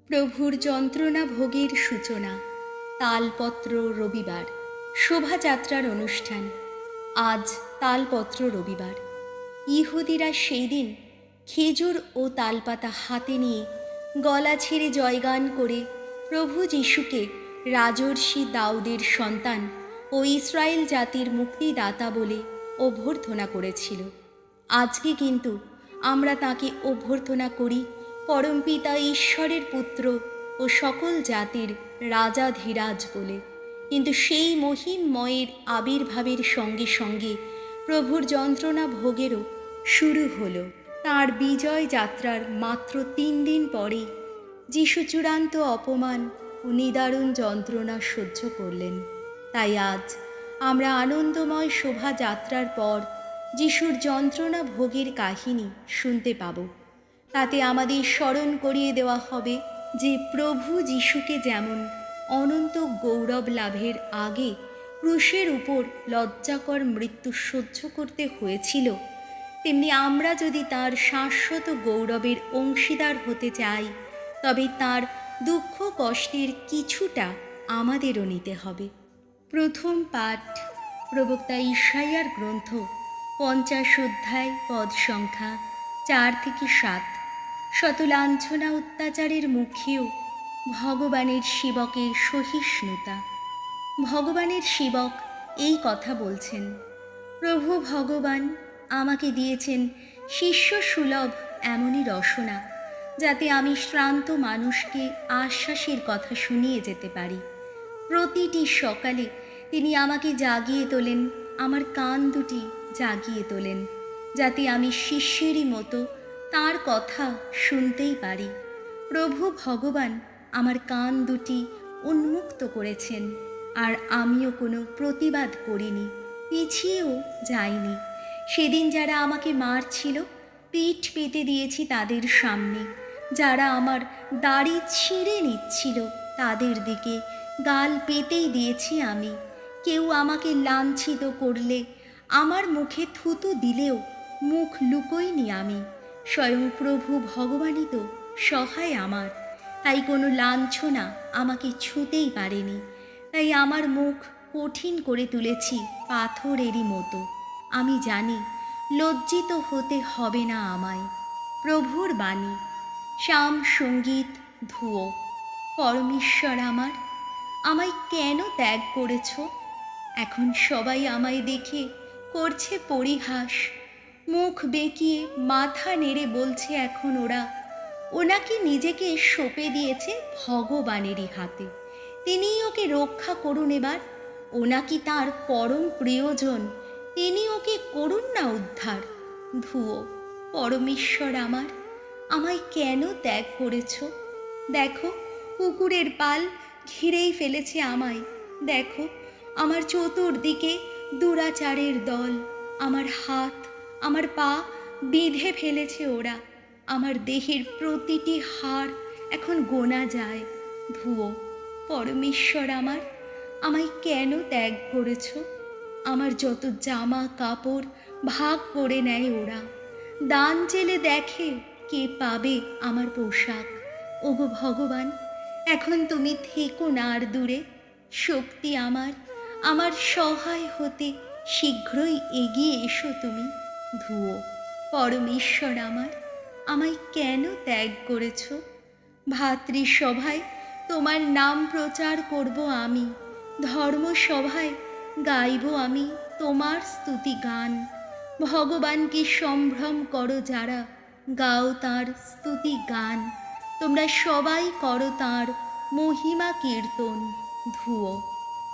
প্রভুর যন্ত্রণা ভোগের সূচনা। তালপত্র রবিবার। শোভাযাত্রার অনুষ্ঠান। আজ তালপত্র রবিবার। ইহুদিরা সেই দিন খেজুর ও তালপাতা হাতে নিয়ে গলা ছেড়ে জয়গান করে প্রভু যিশুকে রাজর্ষি দাউদের সন্তান ও ইসরায়েল জাতির মুক্তিদাতা বলে অভ্যর্থনা করেছিল। আজকে কিন্তু আমরা তাকে অভ্যর্থনা করি পরমপিতা ঈশ্বরের পুত্র ও সকল জাতির রাজাধিরাজ বলে। কিন্তু সেই মহিমময়ের আবির্ভাবের সঙ্গে সঙ্গে প্রভুর যন্ত্রণা ভোগেরও শুরু হলো। তাঁর বিজয় যাত্রার মাত্র ৩ দিন পরেই যিশু চূড়ান্ত অপমান ও নিদারুণ যন্ত্রণা সহ্য করলেন। তাই আজ আমরা আনন্দময় শোভাযাত্রার পর যিশুর যন্ত্রণা ভোগের কাহিনী শুনতে পাব। তাতে আমাদের স্মরণ করিয়ে দেওয়া হবে যে প্রভু যিশুকে যেমন অনন্ত গৌরব লাভের আগে ক্রুশের উপর লজ্জাকর মৃত্যু সহ্য করতে হয়েছিল, তেমনি আমরা যদি তার শাশ্বত গৌরবের অংশীদার হতে চাই, তবে তার দুঃখ কষ্টের কিছুটা আমাদেরও নিতে হবে। প্রথম পাঠ প্রবক্তা ইশাইয়ার গ্রন্থ ৫০ অধ্যায় পদ সংখ্যা ৪ থেকে ৭। শত লাঞ্ছনা অত্যাচারের মুখেও ভগবানের সেবকের সহিষ্ণুতা। ভগবানের সেবক এই কথা বলছেন, প্রভু ভগবান আমাকে দিয়েছেন শিষ্য সুলভ এমনই রসনা, যাতে আমি শ্রান্ত মানুষকে আশ্বাসের কথা শুনিয়ে যেতে পারি। প্রতিটি সকালে তিনি আমাকে জাগিয়ে তোলেন, আমার কান দুটি জাগিয়ে তোলেন, যাতে আমি শিষ্যেরই মতো তাঁর কথা শুনতেই পারি। প্রভু ভগবান আমার কান দুটি উন্মুক্ত করেছেন, আর আমিও কোনো প্রতিবাদ করিনি, পিছিয়েও যাইনি। সেদিন যারা আমাকে মারছিল, পিঠ পেতে দিয়েছি তাদের সামনে। যারা আমার দাড়ি ছিঁড়ে নিচ্ছিল, তাদের দিকে গাল পেতেই দিয়েছি আমি। কেউ আমাকে লাঞ্ছিত করলে, আমার মুখে থুতু দিলেও মুখ লুকোইনি আমি। স্বয়ং প্রভু ভগবানই তো সহায় আমার, তাই কোনো লাঞ্ছনা আমাকে ছুঁতেই পারেনি। তাই আমার মুখ কঠিন করে তুলেছি পাথরেরই মতো। আমি জানি লজ্জিত হতে হবে না আমায়। প্রভুর বাণী। শ্যাম সঙ্গীত ধুয়ো। পরমেশ্বর আমার, আমায় কেন ত্যাগ করেছ? এখন সবাই আমায় দেখে করছে পরিহাস। মুখ বেঁকিয়ে মাথা নেড়ে বলছে এখন ওনাকে নিজেকে সঁপে দিয়েছে ভগবানেরই হাতে। তিনিই ওকে রক্ষা করুন এবার। ওনাকি তার পরম প্রিয়জন, তিনি ওকে করুন না উদ্ধার। ধুয়ো। পরমেশ্বর আমার, আমায় কেন ত্যাগ করেছ? দেখো, কুকুরের পাল ঘিরেই ফেলেছে আমায়। দেখো, আমার চতুর্দিকে দুরাচারের দল। আমার হাত, আমার পা বেঁধে ফেলেছে ওরা। আমার দেহের প্রতিটি হাড় এখন গোনা যায়। ধুয়ো। পরমেশ্বর আমার, আমায় কেন ত্যাগ করেছ? আমার যত জামা কাপড় ভাগ করে নেয় ওরা। দান চেলে দেখে কে পাবে আমার পোশাক। ওগো ভগবান, এখন তুমি থেকো না আর দূরে। শক্তি আমার, আমার সহায় হতে শীঘ্রই এগিয়ে এসো তুমি। ধুয়ো। পরমেশ্বর আমার, আমায় কেন ত্যাগ করেছ? ভাতৃসভায় তোমার নাম প্রচার করব আমি। ধর্মসভায় গাইব আমি তোমার স্তুতি গান। ভগবানকে সম্ভ্রম করো যারা, গাও তাঁর স্তুতি গান। তোমরা সবাই করো তাঁর মহিমা কীর্তন। ধুয়ো।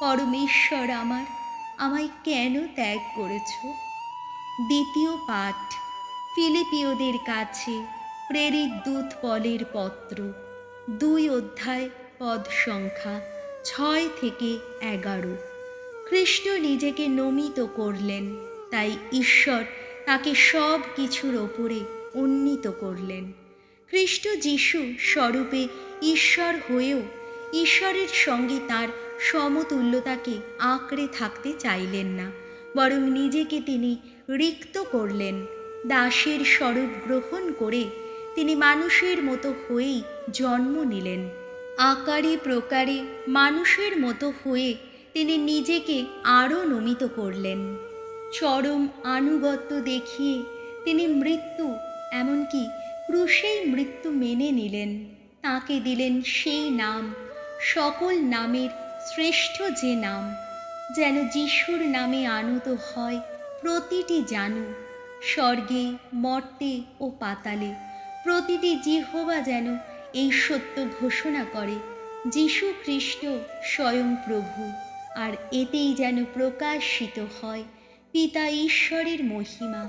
পরমেশ্বর আমার, আমায় কেন ত্যাগ করেছ? দ্বিতীয় পাঠ ফিলিপিওদের কাছে প্রেরিত দূত পলের পত্র, ২ অধ্যায় পদ সংখ্যা ৬ থেকে ১১। খ্রিস্ট নিজেকে নমিত করলেন, তাই ঈশ্বর তাকে সব কিছুর ওপরে উন্নীত করলেন। খ্রিস্ট যিশু স্বরূপে ঈশ্বর হয়েও ঈশ্বরের সঙ্গে তার সমতুল্যতাকে আঁকড়ে থাকতে চাইলেন না, বরং নিজেকে তিনি রিক্ত করলেন। দাসের স্বরূপ গ্রহণ করে তিনি মানুষের মতো হয়েই জন্ম নিলেন। আকারে প্রকারে মানুষের মতো হয়ে তিনি নিজেকে আরও নমিত করলেন। চরম আনুগত্য দেখিয়ে তিনি মৃত্যু, এমনকি ক্রুশেই মৃত্যু মেনে নিলেন। তাকে দিলেন সেই নাম, সকল নামের শ্রেষ্ঠ যে নাম, যেন যিশুর নামে আনুত হয় প্রতিটি জানু, স্বর্গে, মর্তে ও পাতালে। প্রতিটি জিহ্বা যেন এই সত্য ঘোষণা করে, যিশু খ্রিস্ট স্বয়ং প্রভু। আর এতেই যেন প্রকাশিত হয় পিতা ঈশ্বরের মহিমা।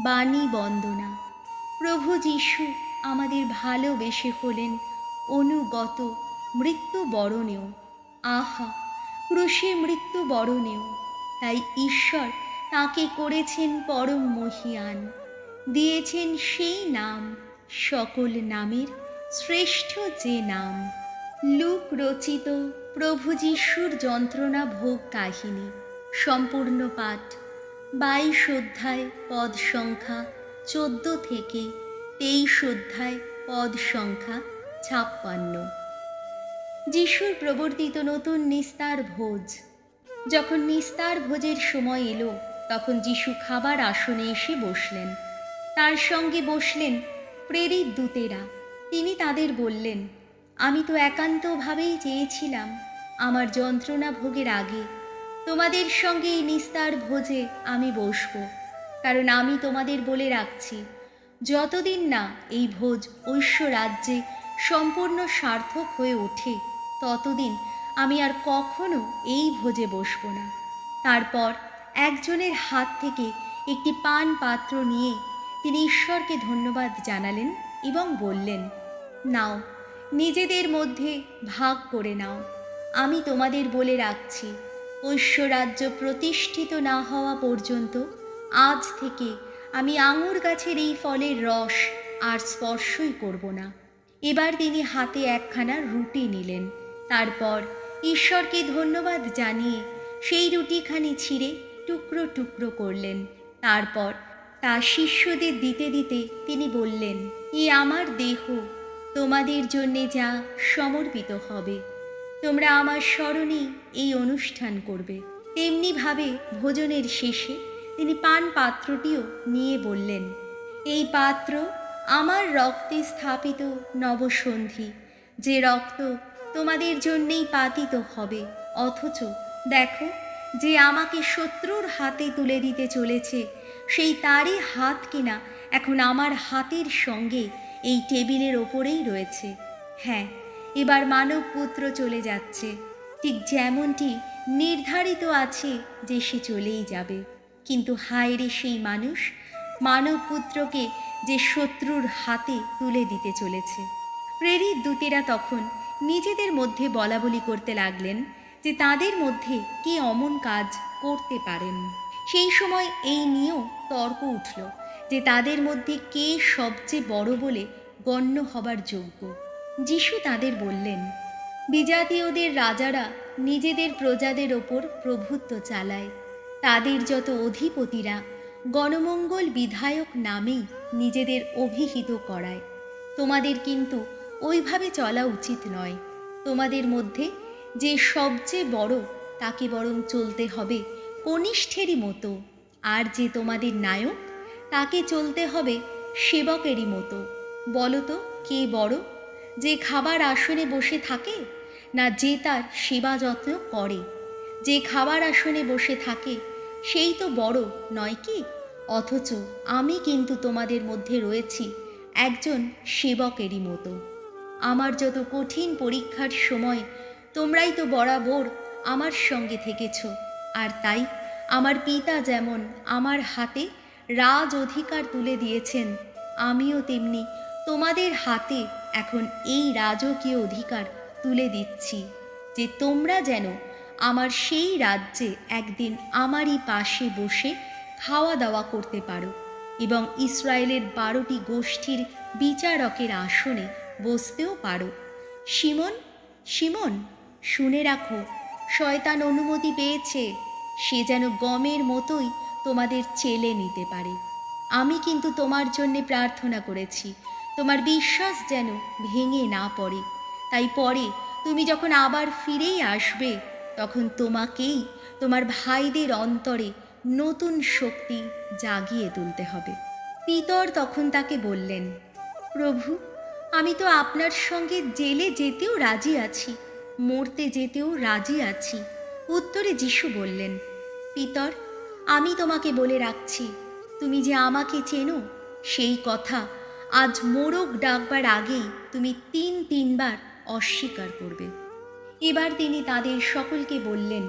বাণী বন্দনা। প্রভু যিশু আমাদের ভালোবেসে হলেন অনুগত, মৃত্যু বরণেও। আহা, ক্রুশে মৃত্যু বরণেও। তাই ঈশ্বর তাকে করেছেন পরম মহিয়ান, দিয়েছেন সেই নাম, সকল নামের শ্রেষ্ঠ যে নাম। লুক রচিত প্রভু যিশুর যন্ত্রণা ভোগ কাহিনী, সম্পূর্ণ পাঠ। 22 অধ্যায়, পদ সংখ্যা 14 থেকে 23 অধ্যায়, পদ সংখ্যা 56। যিশুর প্রবর্তিত নতুন নিস্তার ভোজ। যখন নিস্তার ভোজের সময় এলো, তখন যিশু খাবার আসনে এসে বসলেন। তার সঙ্গে বসলেন প্রেরিত দূতেরা। তিনি তাদের বললেন, আমি তো একান্তভাবেই চেয়েছিলাম আমার যন্ত্রণা ভোগের আগে তোমাদের সঙ্গে এই নিস্তার ভোজে আমি বসব। কারণ আমি তোমাদের বলে রাখছি, যতদিন না এই ভোজ ঐশ্ব রাজ্যে সম্পূর্ণ সার্থক হয়ে ওঠে, ততদিন আমি আর কখনো এই ভোজে বসব না। তারপর একজনের হাত থেকে একটি পান পাত্র নিয়ে তিনি ঈশ্বরকে ধন্যবাদ জানালেন এবং বললেন, নাও, নিজেদের মধ্যে ভাগ করে নাও। আমি তোমাদের বলে রাখছি, ঐশ্ব রাজ্য প্রতিষ্ঠিত না হওয়া পর্যন্ত আজ থেকে আমি আঙুর গাছের এই ফলের রস আর স্পর্শই করব না। এবার তিনি হাতে একখানা রুটি নিলেন। তারপর ঈশ্বরকে ধন্যবাদ জানিয়ে সেই রুটিখানি ছিঁড়ে টুকরো টুকরো করলেন। তারপর তা শিষ্যদের দিতে দিতে তিনি বললেন, এ আমার দেহ, তোমাদের জন্যে যা সমর্পিত হবে। তোমরা আমার স্মরণেই এই অনুষ্ঠান করবে। তেমনিভাবে ভোজনের শেষে তিনি পান পাত্রটিও নিয়ে বললেন, এই পাত্র আমার রক্তে স্থাপিত নবসন্ধি, যে রক্ত তোমাদের জন্যেই পাতিত হবে। অথচ দেখো, যে আমাকে শত্রুর হাতে তুলে দিতে চলেছে, সেই তারই হাত কিনা এখন আমার হাতের সঙ্গে এই টেবিলের ওপরেই রয়েছে। হ্যাঁ, এবার মানব পুত্র চলে যাচ্ছে, ঠিক যেমনটি নির্ধারিত আছে যে সে চলেই যাবে। কিন্তু হায় রে সেই মানুষ, মানব পুত্রকে যে শত্রুর হাতে তুলে দিতে চলেছে। প্রেরিত দূতেরা তখন নিজেদের মধ্যে বলাবলি করতে লাগলেন যে তাদের মধ্যে কে অমন কাজ করতে পারেন। সেই সময় এই নিয়েও তর্ক উঠল যে তাদের মধ্যে কে সবচেয়ে বড় বলে গণ্য হবার যোগ্য। যিশু তাদের বললেন, বিজাতীয়দের রাজারা নিজেদের প্রজাদের ওপর প্রভুত্ব চালায়। তাদের যত অধিপতিরা গণমঙ্গল বিধায়ক নামেই নিজেদের অভিহিত করায়। তোমাদের কিন্তু ওইভাবে চলা উচিত নয়। তোমাদের মধ্যে যে সবচেয়ে বড়, তাকে বরং চলতে হবে কনিষ্ঠেরই মতো, আর যে তোমাদের নায়ক, তাকে চলতে হবে সেবকেরই মতো। বলো তো, কে বড়? যে খাবার আসনে বসে থাকে, না যে তার সেবা যত্ন করে? যে খাবার আসনে বসে থাকে সেই তো বড়, নয় কি? অথচ আমি কিন্তু তোমাদের মধ্যে রয়েছি একজন সেবকেরই মতো। আমার যত কঠিন পরীক্ষার সময় তোমরাই তো বরাবর আমার সঙ্গে থেকেছ। আর তাই আমার পিতা যেমন আমার হাতে রাজ অধিকার তুলে দিয়েছেন, আমিও তেমনি তোমাদের হাতে এখন এই রাজকীয় অধিকার তুলে দিচ্ছি, যে তোমরা যেন আমার সেই রাজ্যে একদিন আমারই পাশে বসে খাওয়া দাওয়া করতে পারো এবং ইসরায়েলের 12টি গোষ্ঠীর বিচারকের আসনে বসতেও পারো। শিমন, শিমন, শুনে রাখো, শয়তান অনুমতি পেয়েছে সে যেন গমের মতোই তোমাদের চেলে নিতে পারে। আমি কিন্তু তোমার জন্যে প্রার্থনা করেছি, তোমার বিশ্বাস যেন ভেঙে না পড়ে। তাই পরে তুমি যখন আবার ফিরেই আসবে, তখন তোমাকেই তোমার ভাইদের অন্তরে নতুন শক্তি জাগিয়ে তুলতে হবে। পিতর তখন তাকে বললেন, প্রভু, আমি তো আপনার সঙ্গে জেলে যেতেও রাজি আছি, মরতে যেতেও রাজি আছি। উত্তরে যিশু বললেন, পিতর, আমি তোমাকে বলে রাখছি, তুমি যে আমাকে চেনো সেই কথা আজ মোরগ ডাকবার আগেই তুমি তিনবার অস্বীকার করবে। এবার তিনি তাদের সকলকে বললেন,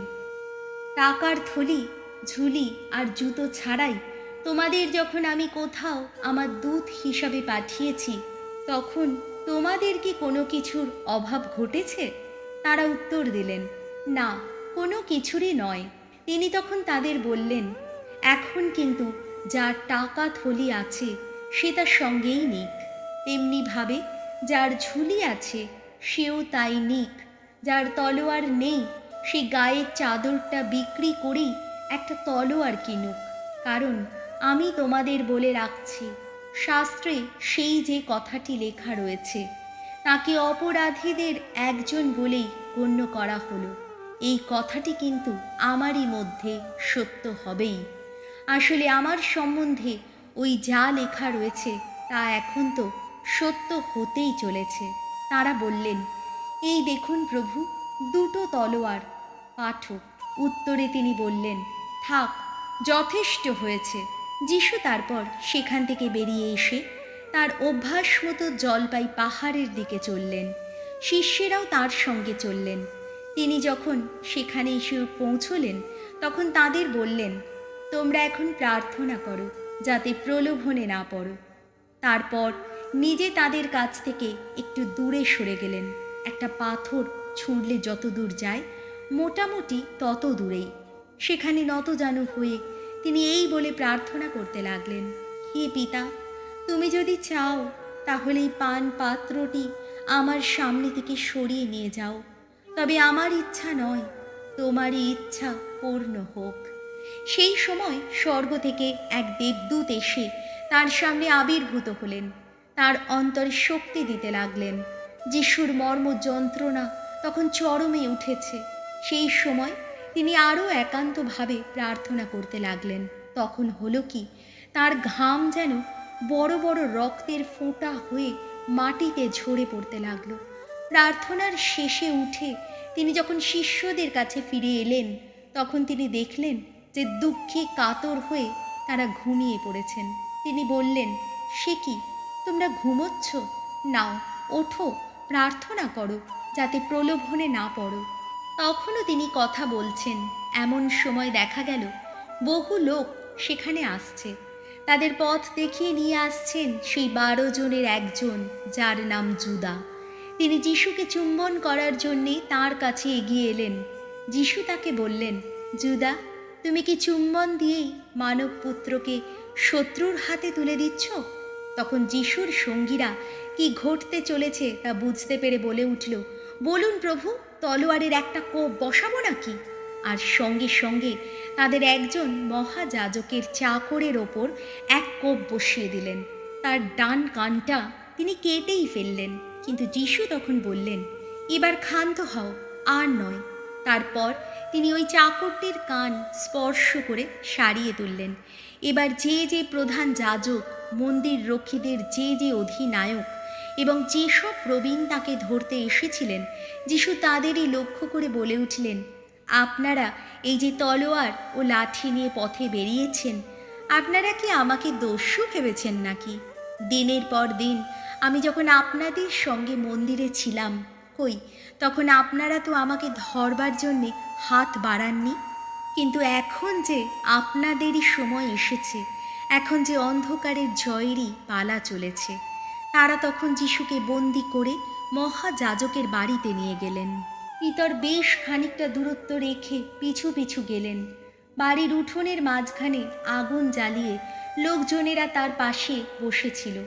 টাকার থলি, ঝুলি আর জুতো ছাড়াই তোমাদের যখন আমি কোথাও আমার দূত হিসাবে পাঠিয়েছি, তখন তোমাদের কি কোনো কিছুর অভাব ঘটেছে? তারা উত্তর দিলেন, না, কোনো কিছুরই নয়। তিনি তখন তাদের বললেন, এখন কিন্তু যার টাকা থলি আছে সে তার সঙ্গেই নিক, তেমনিভাবে যার ঝুলি আছে সেও তাই নিক। যার তলোয়ার নেই সে গায়ের চাদরটা বিক্রি করেই একটা তলোয়ার কিনুক। কারণ আমি তোমাদের বলে রাখছি, শাস্ত্রে সেই যে কথাটি লেখা রয়েছে, তাকে অপরাধীদের একজন বলেই গণ্য করা হলো, এই কথাটি কিন্তু আমারই মধ্যে সত্য হবেই। আসলে আমার সম্বন্ধে ওই যা লেখা রয়েছে তা এখন তো সত্য হতেই চলেছে। তারা বললেন, এই দেখুন প্রভু, দুটো তলোয়ার। পাঠক উত্তরে তিনি বললেন, থাক, যথেষ্ট হয়েছে। যিশু তারপর সেখান থেকে বেরিয়ে এসে তার অভ্যাস মতো জলপাই পাহাড়ের দিকে চললেন। শিষ্যেরাও তার সঙ্গে চললেন। তিনি যখন সেখানে এসে পৌঁছলেন, তখন তাদের বললেন, তোমরা এখন প্রার্থনা করো যাতে প্রলোভনে না পড়ো। তারপর নিজে তাদের কাছ থেকে একটু দূরে সরে গেলেন। একটা পাথর ছুঁড়লে যত দূর যায়, মোটামুটি তত দূরেই সেখানে নতজানু হয়ে তিনি এই বলে প্রার্থনা করতে লাগলেন, হে পিতা, তুমি যদি চাও তাহলে এই পান পাত্রটি আমার সামনে থেকে সরিয়ে নিয়ে যাও, তবে আমার ইচ্ছা নয়, তোমারই ইচ্ছা পূর্ণ হোক। সেই সময় স্বর্গ থেকে এক দেবদূত এসে তার সামনে আবির্ভূত হলেন, তার অন্তরে শক্তি দিতে লাগলেন। যিশুর মর্ম যন্ত্রণা তখন চরমে উঠেছে। সেই সময় তিনি আরও একান্তভাবে প্রার্থনা করতে লাগলেন। তখন হলো কি, তার ঘাম যেন বড় বড় রক্তের ফোঁটা হয়ে মাটিতে ঝরে পড়তে লাগলো। প্রার্থনার শেষে উঠে তিনি যখন শিষ্যদের কাছে ফিরে এলেন, তখন তিনি দেখলেন যে দুঃখে কাতর হয়ে তারা ঘুমিয়ে পড়েছেন। তিনি বললেন, সে কি, তোমরা ঘুমোচ্ছ? নাও, ওঠো, প্রার্থনা করো যাতে প্রলোভনে না পড়ো। তখনও তিনি কথা বলছেন, এমন সময় দেখা গেল বহু লোক সেখানে আসছে। তাদের পথ দেখিয়ে নিয়ে আসছেন সেই 12 জনের একজন, যার নাম জুদা। তিনি যিশুকে চুম্বন করার জন্যে তার কাছে এগিয়ে এলেন। যিশু তাকে বললেন, জুদা, তুমি কি চুম্বন দিয়েই মানব পুত্রকে শত্রুর হাতে তুলে দিচ্ছ? তখন যিশুর সঙ্গীরা কি ঘটতে চলেছে তা বুঝতে পেরে বলে উঠল, বলুন প্রভু, তলোয়ারের একটা কোপ বসাবো নাকি? আর সঙ্গে সঙ্গে তাদের একজন মহাযাজকের চাকরের ওপর এক কোপ বসিয়ে দিলেন। তার ডান কানটা তিনি কেটেই ফেললেন। কিন্তু যিশু তখন বললেন, এবার ক্ষান্ত হও, আর নয়। তারপর তিনি ওই চাকরটির কান স্পর্শ করে সারিয়ে তুললেন। এবার যে যে প্রধান যাজক, মন্দির রক্ষীদের যে যে অধিনায়ক এবং যেসব প্রবীণ তাকে ধরতে এসেছিলেন, যিশু তাদেরই লক্ষ্য করে বলে উঠলেন, আপনারা এই যে তলোয়ার ও লাঠি নিয়ে পথে বেরিয়েছেন, আপনারা কি আমাকে দস্যু ভেবেছেন নাকি? দিনের পর দিন আমি যখন আপনাদের সঙ্গে মন্দিরে ছিলাম, কই, তখন আপনারা তো আমাকে ধরবার জন্যে হাত বাড়াননি। কিন্তু এখন যে আপনাদেরই সময় এসেছে, এখন যে অন্ধকারের জয়েরই পালা চলেছে। তারা তখন যিশুকে বন্দি করে মহাযাজকের বাড়িতে নিয়ে গেলেন। পিতর বেশ খানিকটা দূরত্ব রেখে পিছু পিছু গেলেন। বাড়ির উঠোনের মাঝখানে আগুন জ্বালিয়ে লোকজনেরা তার পাশে বসেছিল।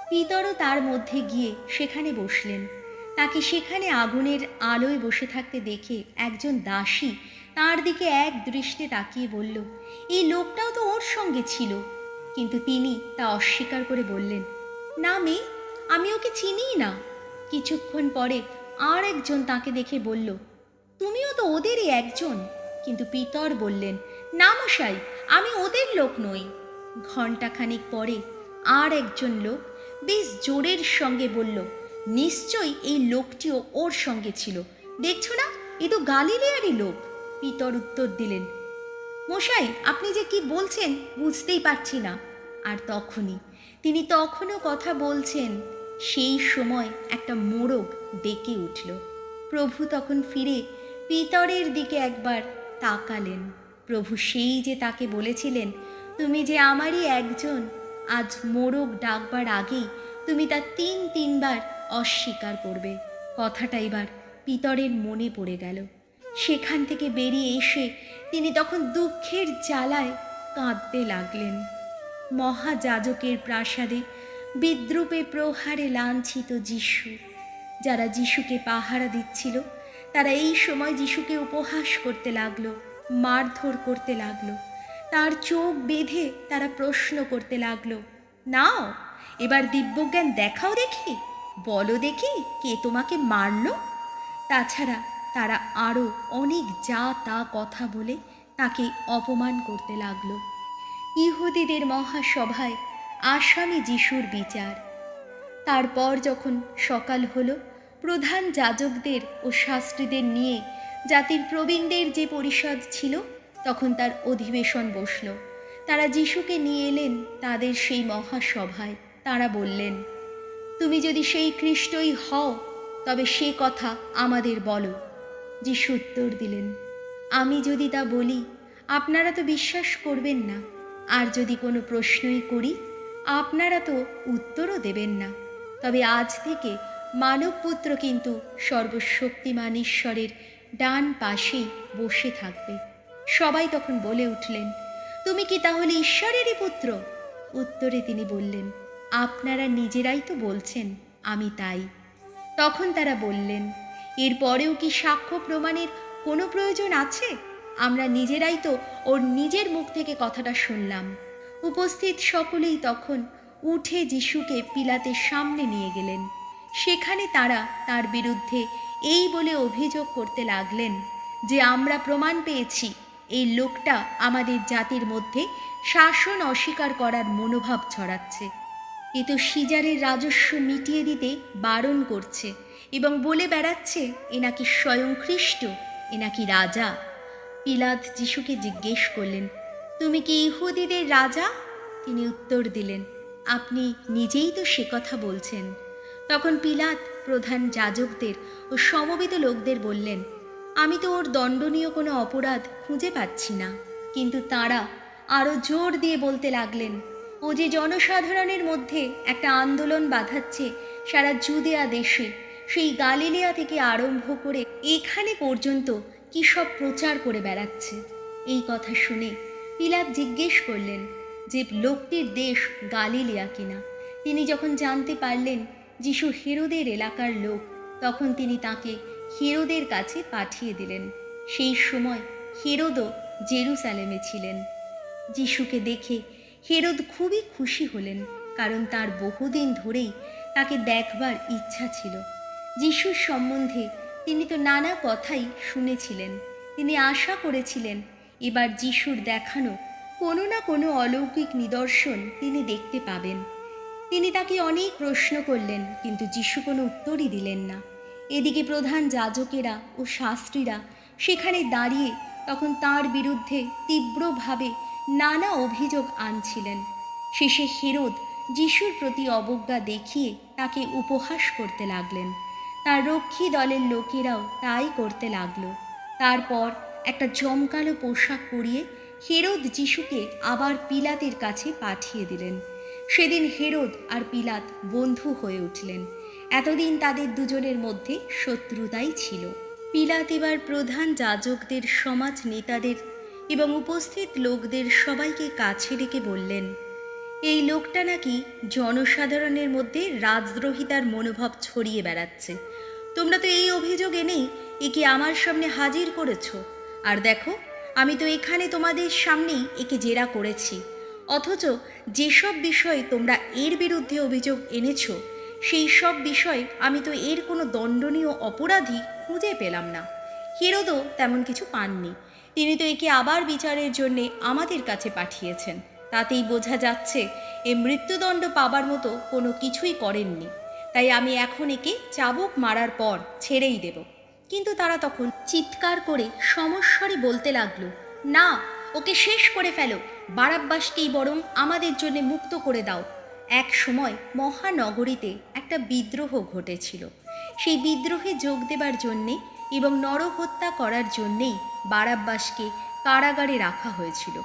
পিতরও তার মধ্যে গিয়ে সেখানে বসলেন। তাকে সেখানে আগুনের আলোয় বসে থাকতে দেখে একজন দাসী তার দিকে এক দৃষ্টে তাকিয়ে বলল, এই লোকটাও তো ওর সঙ্গে ছিল। কিন্তু তিনি তা অস্বীকার করে বললেন, না মেয়ে, আমি ওকে চিনিই না। কিছুক্ষণ পরে আর একজন তাকে দেখে বলল, তুমিও তো ওদেরই একজন। কিন্তু পিতর বললেন, না মশাই, আমি ওদের লোক নই। ঘণ্টাখানিক পরে আর একজন লোক বেশ জোরের সঙ্গে বলল, নিশ্চয়ই এই লোকটিও ওর সঙ্গে ছিল, দেখছো না, এ তো গালিলিয়ারই লোক। পিতর উত্তর দিলেন, মশাই, আপনি যে কি বলছেন বুঝতেই পারছি না। আর তিনি তখনও কথা বলছেন, সেই সময় একটা মোড়ক ডেকে উঠল। প্রভু তখন ফিরে পিতরের দিকে একবার তাকালেন। প্রভু সেই যে তাকে বলেছিলেন, তুমি যে আমারই একজন, আজ মোড়ক ডাকবার আগেই তুমি তা তিনবার অস্বীকার করবে। কথাটা এবার পিতরের মনে পড়ে গেল। সেখান থেকে বেরিয়ে এসে তিনি তখন দুঃখের জ্বালায় কাঁদতে লাগলেন। মহাযাজকের প্রাসাদে বিদ্রূপে প্রহারে লাঞ্ছিত যিশু, যারা যিশুকে পাহারা দিচ্ছিল, তারা এই সময় যিশুকে উপহাস করতে লাগলো, মারধর করতে লাগলো। তার চোখ বেঁধে তারা প্রশ্ন করতে লাগলো, নাও এবার দিব্যজ্ঞান দেখাও দেখি, বলো দেখি কে তোমাকে মারলো। তাছাড়া তারা আরও অনেক যা তা কথা বলে তাকে অপমান করতে লাগলো। ইহুদিদের মহাসভায় আসামি যিশুর বিচার। তারপর যখন সকাল হলো, প্রধান যাজকদের ও শাস্ত্রীদের নিয়ে জাতির প্রবীণদের যে পরিষদ ছিল, তখন তার অধিবেশন বসল। তারা যিশুকে নিয়ে এলেন তাদের সেই মহাসভায়। তারা বললেন, তুমি যদি সেই খ্রিস্টই হও, তবে সে কথা আমাদের বলো। যিশু উত্তর দিলেন, আমি যদি তা বলি আপনারা তো বিশ্বাস করবেন না, আর যদি কোনো প্রশ্নই করি আপনারা তো উত্তরও দেবেন না। তবে আজ থেকে মানবপুত্র কিন্তু সর্বশক্তিমান ঈশ্বরের ডান পাশেই বসে থাকবে। সবাই তখন বলে উঠলেন, তুমি কি তাহলে ঈশ্বরেরই পুত্র? উত্তরে তিনি বললেন, আপনারা নিজেরাই তো বলছেন আমি তাই। তখন তারা বললেন, এরপরেও কি সাক্ষ্য প্রমাণের কোনো প্রয়োজন আছে? আমরা নিজেরাই তো ওর নিজের মুখ থেকে কথাটা শুনলাম। উপস্থিত সকলেই তখন উঠে যিশুকে পিলাতের সামনে নিয়ে গেলেন। সেখানে তারা তার বিরুদ্ধে এই বলে অভিযোগ করতে লাগলেন যে, আমরা প্রমাণ পেয়েছি এই লোকটা আমাদের জাতির মধ্যে শাসন অস্বীকার করার মনোভাব ছড়াচ্ছে। এ তো সিজারের রাজস্ব মিটিয়ে দিতে বারণ করছে এবং বলে বেড়াচ্ছে এ নাকি স্বয়ং খ্রিস্ট, এ নাকি রাজা। পিলাত যিশুকে জিজ্ঞেস করলেন, তুমি কি ইহুদিদের রাজা? তিনি উত্তর দিলেন, আপনি নিজেই তো সে কথা বলছেন। তখন পিলাত প্রধান যাজকদের ও সমবেত লোকদের বললেন, আমি তো ওর দণ্ডনীয় কোনো অপরাধ খুঁজে পাচ্ছি না। কিন্তু তাঁরা আরও জোর দিয়ে বলতে লাগলেন, ও যে জনসাধারণের মধ্যে একটা আন্দোলন বাঁধাচ্ছে সারা জুদেয়া দেশে, সেই গালিলিয়া থেকে আরম্ভ করে এখানে পর্যন্ত কী সব প্রচার করে বেড়াচ্ছে। এই কথা শুনে পিলাত জিজ্ঞেস করলেন যে লোকটির দেশ গালিলিয়া কিনা। তিনি যখন জানতে পারলেন যিশু হেরোদের এলাকার লোক, তখন তিনি তাকে হেরোদের কাছে পাঠিয়ে দিলেন। সেই সময় হেরোদও জেরুসালেমে ছিলেন। যিশুকে দেখে হেরোদ খুবই খুশি হলেন, কারণ তার বহুদিন ধরেই তাকে দেখবার ইচ্ছা ছিল। যিশুর সম্বন্ধে তিনি তো নানা কথাই শুনেছিলেন। তিনি আশা করেছিলেন এবার যিশুর দেখানো কোনো না কোনো অলৌকিক নিদর্শন তিনি দেখতে পাবেন। তিনি তাকে অনেক প্রশ্ন করলেন, কিন্তু যিশু কোনো উত্তরই দিলেন না। এদিকে প্রধান যাজকেরা ও শাস্ত্রীরা সেখানে দাঁড়িয়ে তখন তার বিরুদ্ধে তীব্রভাবে নানা অভিযোগ আনছিলেন। শেষে হেরোদ যিশুর প্রতি অবজ্ঞা দেখিয়ে তাকে উপহাস করতে লাগলেন। তার রক্ষী দলের লোকেরাও তাই করতে লাগলো। তারপর একটা জমকালো পোশাক পরিয়ে হেরোদ যিশুকে আবার পিলাতের কাছে পাঠিয়ে দিলেন। সেদিন হেরোদ আর পিলাত বন্ধু হয়ে উঠলেন। এতদিন তাদের দুজনের মধ্যে শত্রুতাই ছিল। পিলাত এবার প্রধান যাজকদের, সমাজ নেতাদের এবং উপস্থিত লোকদের সবাইকে কাছে ডেকে বললেন, এই লোকটা নাকি জনসাধারণের মধ্যে রাজদ্রোহিতার মনোভাব ছড়িয়ে বেড়াচ্ছে। তোমরা তো এই অভিযোগ এনেই একে আমার সামনে হাজির করেছ। আর দেখো, আমি তো এখানে তোমাদের সামনেই একে জেরা করেছি। অথচ যেসব বিষয়ে তোমরা এর বিরুদ্ধে অভিযোগ এনেছ, সেই সব বিষয়ে আমি তো এর কোনো দণ্ডনীয় অপরাধী খুঁজে পেলাম না। হেরোদও তেমন কিছু পাননি। তিনি তো একে আবার বিচারের জন্যে আমাদের কাছে পাঠিয়েছেন। তাতেই বোঝা যাচ্ছে এ মৃত্যুদণ্ড পাবার মতো কোনো কিছুই করেননি। তাই আমি এখন একে চাবুক মারার পর ছেড়েই দেব। কিন্তু তারা তখন চিৎকার করে সমস্বরে বলতে লাগলো, না, ওকে শেষ করে ফেলো, বারাব্বাসকেই বরং আমাদের জন্য মুক্ত করে দাও। এক সময় মহানগরীতে একটা বিদ্রোহ ঘটেছিল। সেই বিদ্রোহে যোগ দেবার জন্যে এবং নরহত্যা করার জন্যেই বারাব্বাসকে কারাগারে রাখা হয়েছিল।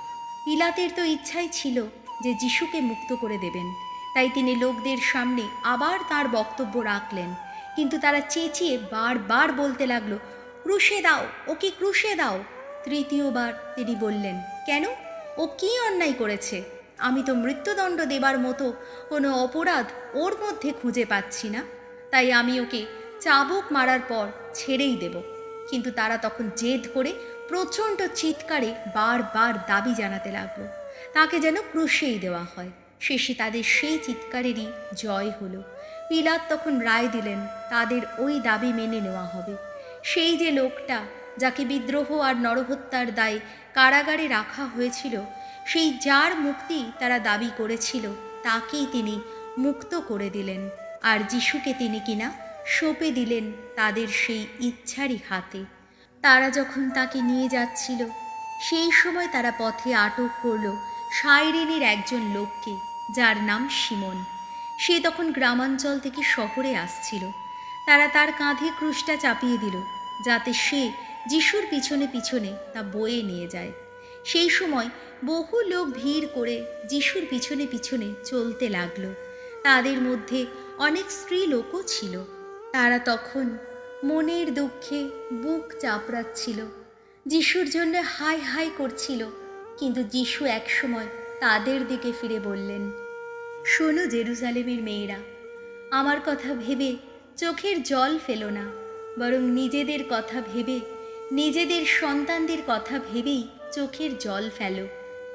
পিলাতের তো ইচ্ছাই ছিল যে যিশুকে মুক্ত করে দেবেন। তাই তিনি লোকদের সামনে আবার তার বক্তব্য রাখলেন। কিন্তু তারা চেঁচিয়ে বারবার বলতে লাগলো, ক্রুশে দাও, ওকে ক্রুশে দাও। তৃতীয়বার তিনি বললেন, কেন, ও কি অন্যায় করেছে? আমি তো মৃত্যুদণ্ড দেবার মতো কোনো অপরাধ ওর মধ্যে খুঁজে পাচ্ছি না। তাই আমি ওকে চাবুক মারার পর ছেড়েই দেব। কিন্তু তারা তখন জেদ করে প্রচণ্ড চিৎকারে বারবার দাবি জানাতে লাগলো তাকে যেন ক্রুশেই দেওয়া হয়। শেষে তাদের সেই চিৎকারেরই জয় হলো। পিলাত তখন রায় দিলেন তাদের ওই দাবি মেনে নেওয়া হবে। সেই যে লোকটা যাকে বিদ্রোহ আর নরহত্যার দায়ে কারাগারে রাখা হয়েছিল, সেই যার মুক্তি তারা দাবি করেছিল, তাকেই তিনি মুক্ত করে দিলেন। আর যিশুকে তিনি কিনা সঁপে দিলেন তাদের সেই ইচ্ছারই হাতে। তারা যখন তাকে নিয়ে যাচ্ছিল, সেই সময় তারা পথে আটক করল সাইরেনের একজন লোককে, যার নাম সিমন। সে তখন গ্রামাঞ্চল থেকে শহরে আসছিল। তারা তার কাঁধে ক্রুশটা চাপিয়ে দিল, যাতে সে যিশুর পিছনে পিছনে তা বয়ে নিয়ে যায়। সেই সময় বহু লোক ভিড় করে যিশুর পিছনে পিছনে চলতে লাগলো। তাদের মধ্যে অনেক স্ত্রী লোকও ছিল। তারা তখন মনের দুঃখে বুক চাপড়াচ্ছিল, যিশুর জন্য হাই হাই করছিল। কিন্তু যিশু একসময় তাদের দিকে ফিরে বললেন, শোনো জেরুজালেমের মেয়েরা, আমার কথা ভেবে চোখের জল ফেলো না, বরং নিজেদের কথা ভেবে, নিজেদের সন্তানদের কথা ভেবেই চোখের জল ফেলো।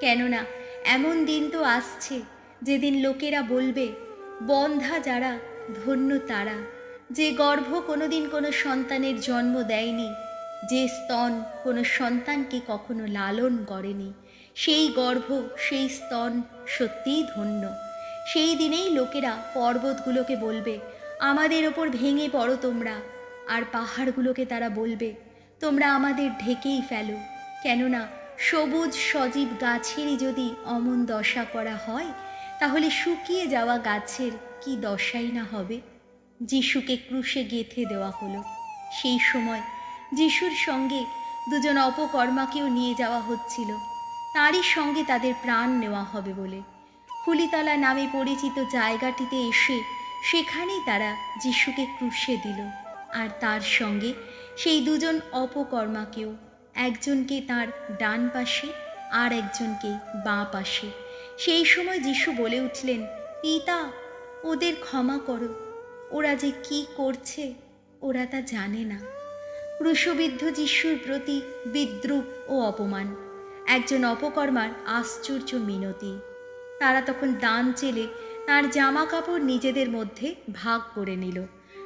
কেননা এমন দিন তো আসছে যেদিন লোকেরা বলবে, বন্ধা যারা ধন্য তারা, যে গর্ভ কোনোদিন কোনো সন্তানের জন্ম দেয়নি, যে স্তন কোনো সন্তানকে কখনো লালন করেনি, সেই গর্ভ সেই স্তন সত্যিই ধন্য। সেই দিনেই লোকেরা পর্বতগুলোকে বলবে, আমাদের ওপর ভেঙে পড়ো তোমরা। আর পাহাড়গুলোকে তারা বলবে, তোমরা আমাদের ঢেকেই ফেলো। কেননা সবুজ সজীব গাছেরই যদি অমন দশা করা হয়, তাহলে শুকিয়ে যাওয়া গাছের কি দশাই না হবে। যিশুকে ক্রুশে গেঁথে দেওয়া হলো। সেই সময় যিশুর সঙ্গে দুজন অপকর্মাকেও নিয়ে যাওয়া হচ্ছিল, তারই সঙ্গে তাদের প্রাণ নেওয়া হবে বলে। কুলিতলা নামে পরিচিত জায়গাটিতে এসে সেখানেই তারা যিশুকে ক্রুশে দিল, আর তার সঙ্গে সেই দুজন অপকর্মাকেও, একজনকে তার ডান পাশে আর একজনকে বাঁ পাশে। সেই সময় যিশু বলে উঠলেন, পিতা, ওদের ক্ষমা করো, ওরা যে কি করছে ওরা তা জানে না। ক্রুশবিদ্ধ যিশুর প্রতি বিদ্রূপ ও অপমান, একজন অপকর্মার আশ্চর্য মিনতি। তারা তখন দান চেলে তার জামা কাপড় নিজেদের মধ্যে ভাগ করে নিল।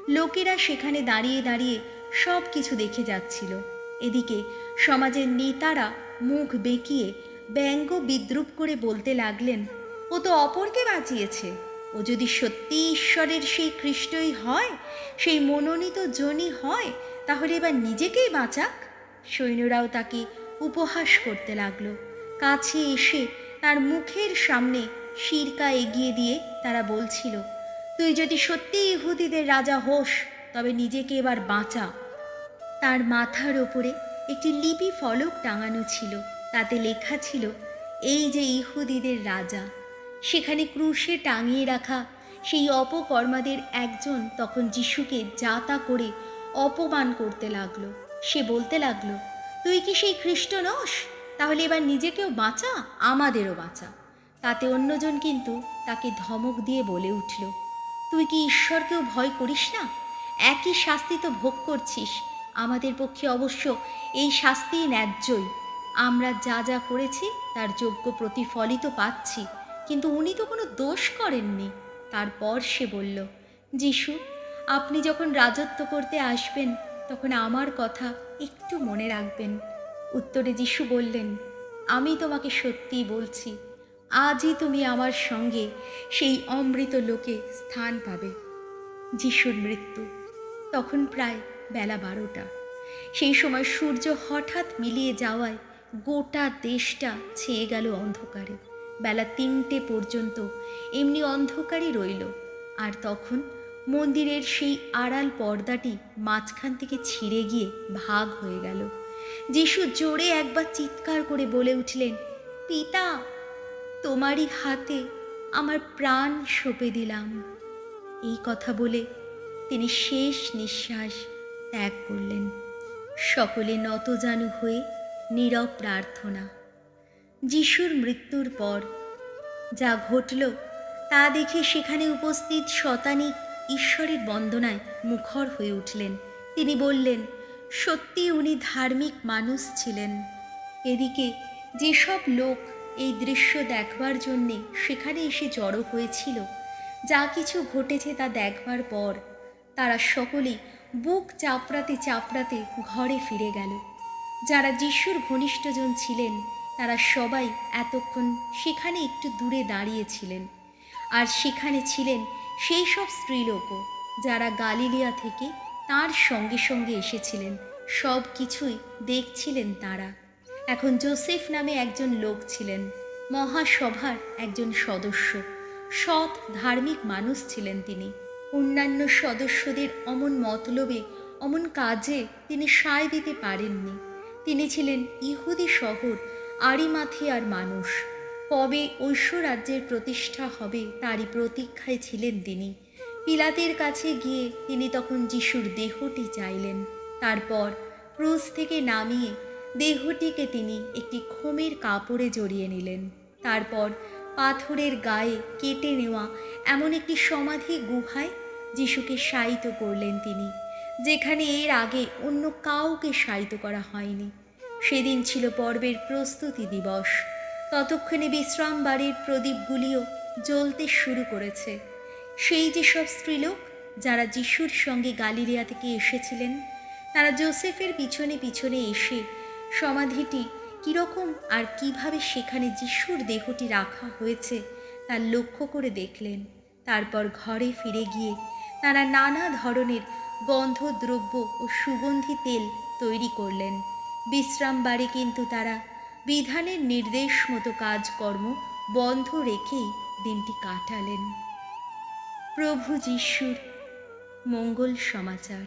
লোকেরা সেখানে দাঁড়িয়ে দাঁড়িয়ে সব কিছু দেখে যাচ্ছিল। এদিকে সমাজের নেতারা মুখ বেঁকিয়ে ব্যঙ্গ বিদ্রূপ করে বলতে লাগলেন, ও তো অপরকে বাঁচিয়েছে। ও যদি সত্যি ঈশ্বরের সেই খ্রিস্টই হয়, সেই মনোনীত জনই হয়, তাহলে এবার নিজেকেই বাঁচাক। সৈন্যরাও তাকে উপহাস করতে লাগলো। কাছে এসে তার মুখের সামনে সিরকা এগিয়ে দিয়ে তারা বলছিল, তুই যদি সত্যি ইহুদিদের রাজা হোস, তবে নিজেকে এবার বাঁচা। তার মাথার ওপরে একটি লিপি ফলক টাঙানো ছিল, তাতে লেখা ছিল, এই যে ইহুদিদের রাজা। সেখানে ক্রুশে টাঙিয়ে রাখা সেই অপকর্মাদের একজন তখন যিশুকে যাতা করে অপমান করতে লাগলো। সে বলতে লাগলো, তুই কি সেই খ্রিস্ট নস? তাহলে এবার নিজেকেও বাঁচা, আমাদেরও বাঁচা। তাতে অন্যজন কিন্তু তাকে ধমক দিয়ে বলে উঠল, তুই কি ঈশ্বরকেও ভয় করিস না? একই শাস্তি তো ভোগ করছিস। আমাদের পক্ষে অবশ্য এই শাস্তি ন্যায্যই। আমরা যা যা করেছি তার যোগ্য প্রতিফলই তো পাচ্ছি, কিন্তু উনি তো কোনো দোষ করেননি। তারপর সে বলল, যিশু, আপনি যখন রাজত্ব করতে আসবেন তখন আমার কথা একটু মনে রাখবেন। উত্তরে যিশু বললেন, আমি তোমাকে সত্যিই বলছি, আজই তুমি আমার সঙ্গে সেই অমৃত লোকে স্থান পাবে। যিশুর মৃত্যু। তখন প্রায় বেলা 12টা। সেই সময় সূর্য হঠাৎ মিলিয়ে যাওয়ায় গোটা দেশটা ছেয়ে গেল অন্ধকারে। বেলা 3টে পর্যন্ত এমনি অন্ধকারই রইল। আর তখন মন্দিরের সেই আড়াল পর্দাটি মাঝখান থেকে ছিঁড়ে গিয়ে ভাগ হয়ে গেল। যিশু জোরে একবার চিৎকার করে বলে উঠলেন, পিতা, তোমারই হাতে আমার প্রাণ সঁপে দিলাম। এই কথা বলে তিনি শেষ নিঃশ্বাস ত্যাগ করলেন। সকলে নতজানু হয়ে নীরব প্রার্থনা। যিশুর মৃত্যুর পর যা ঘটল তা দেখে সেখানে উপস্থিত শতানিক ঈশ্বরের বন্দনায় মুখর হয়ে উঠলেন। তিনি বললেন, সত্যি উনি ধার্মিক মানুষ ছিলেন। এদিকে যেসব লোক এই দৃশ্য দেখবার জন্যে সেখানে এসে জড়ো হয়েছিল, যা কিছু ঘটেছে তা দেখবার পর তারা সকলেই বুক চাপড়াতে চাপড়াতে ঘরে ফিরে গেল। যারা যিশুর ঘনিষ্ঠজন ছিলেন তারা সবাই এতক্ষণ সেখানে একটু দূরে দাঁড়িয়েছিলেন। আর সেখানে ছিলেন সেই সব স্ত্রীলোকও যারা গালিলিয়া থেকে তাঁর সঙ্গে সঙ্গে এসেছিলেন। সব কিছুই দেখছিলেন তারা। এখন যোসেফ নামে একজন লোক ছিলেন, মহাসভার একজন সদস্য, সৎ ধার্মিক মানুষ ছিলেন তিনি। অন্যান্য সদস্যদের অমন মতলবে অমন কাজে তিনি সায় দিতে পারেননি। তিনি ছিলেন ইহুদি শহর আরিমাথিয়ার মানুষ। কবে ঐশ্বরাজ্যের প্রতিষ্ঠা হবে তারই প্রতীক্ষায় ছিলেন তিনি। পিলাতের কাছে গিয়ে তিনি তখন যিশুর দেহটি চাইলেন। তারপর ক্রুশ থেকে নামিয়ে দেহটিকে তিনি একটি খোমের কাপড়ে জড়িয়ে নিলেন। তারপর পাথরের গায়ে কেটে নেওয়া এমন একটি সমাধি গুহায় যিশুকে শায়িত করলেন তিনি, যেখানে এর আগে অন্য কাউকে শায়িত করা হয়নি। সেদিন ছিল পর্বের প্রস্তুতি দিবস। ততক্ষণে বিশ্রাম বাড়ির প্রদীপগুলিও জ্বলতে শুরু করেছে। সেই যেসব স্ত্রীলোক যারা যিশুর সঙ্গে গালিলিয়া থেকে এসেছিলেন, তারা যোসেফের পিছনে পিছনে এসে সমাধিটি কীরকম আর কিভাবে সেখানে যিশুর দেহটি রাখা হয়েছে তা লক্ষ্য করে দেখলেন। তারপর ঘরে ফিরে গিয়ে তারা নানা ধরনের গন্ধদ্রব্য ও সুগন্ধি তেল তৈরি করলেন। বিশ্রাম বাড়ি কিন্তু তারা বিধানের নির্দেশ মতো কাজকর্ম বন্ধ রেখেই দিনটি কাটালেন। প্রভু যিশুর মঙ্গল সমাচার।